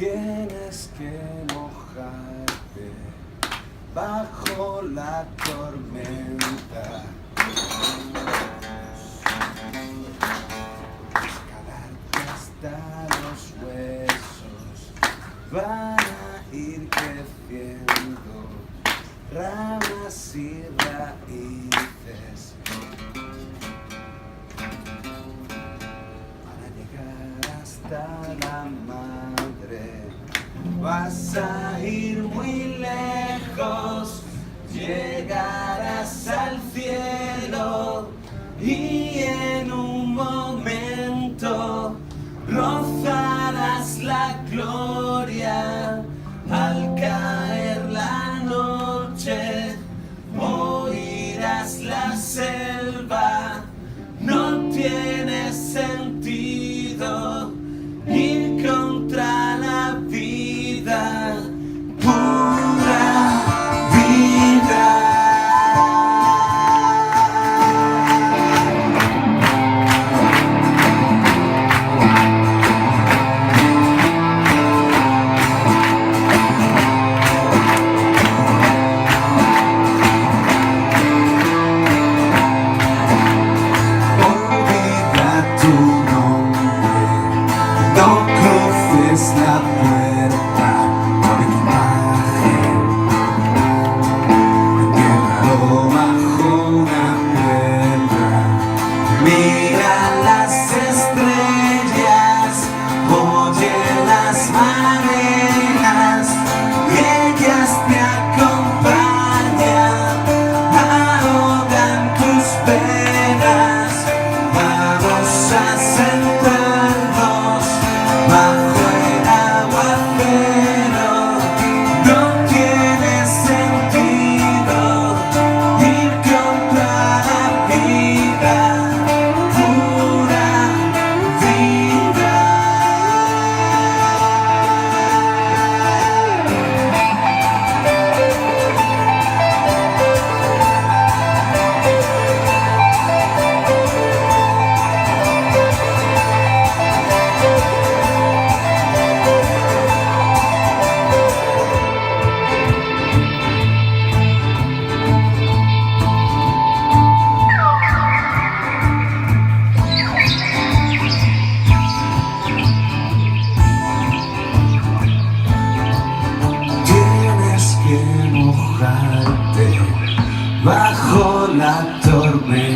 Tienes que mojarte bajo la tormenta, escalarte hasta los huesos, van a ir creciendo ramas y raíces para llegar hasta la madre. Vas a ir muy lejos, llegarás al cielo y en un momento rozarás la gloria. Al caer la noche oirás la selva. No tiene sentido ir contra la vida, pura vida. Olvida tu nombre, no cruces la puerta de tu padre. Entiérralo bajo una piedra. Mira las estrellas, oye las mareas, ellas te acompañan, ahogan tus penas. Vamos a sentarnos bajo el aguacero. No tiene sentido ir contra la vida, pura vida. Tienes que mojarte bajo la tormenta.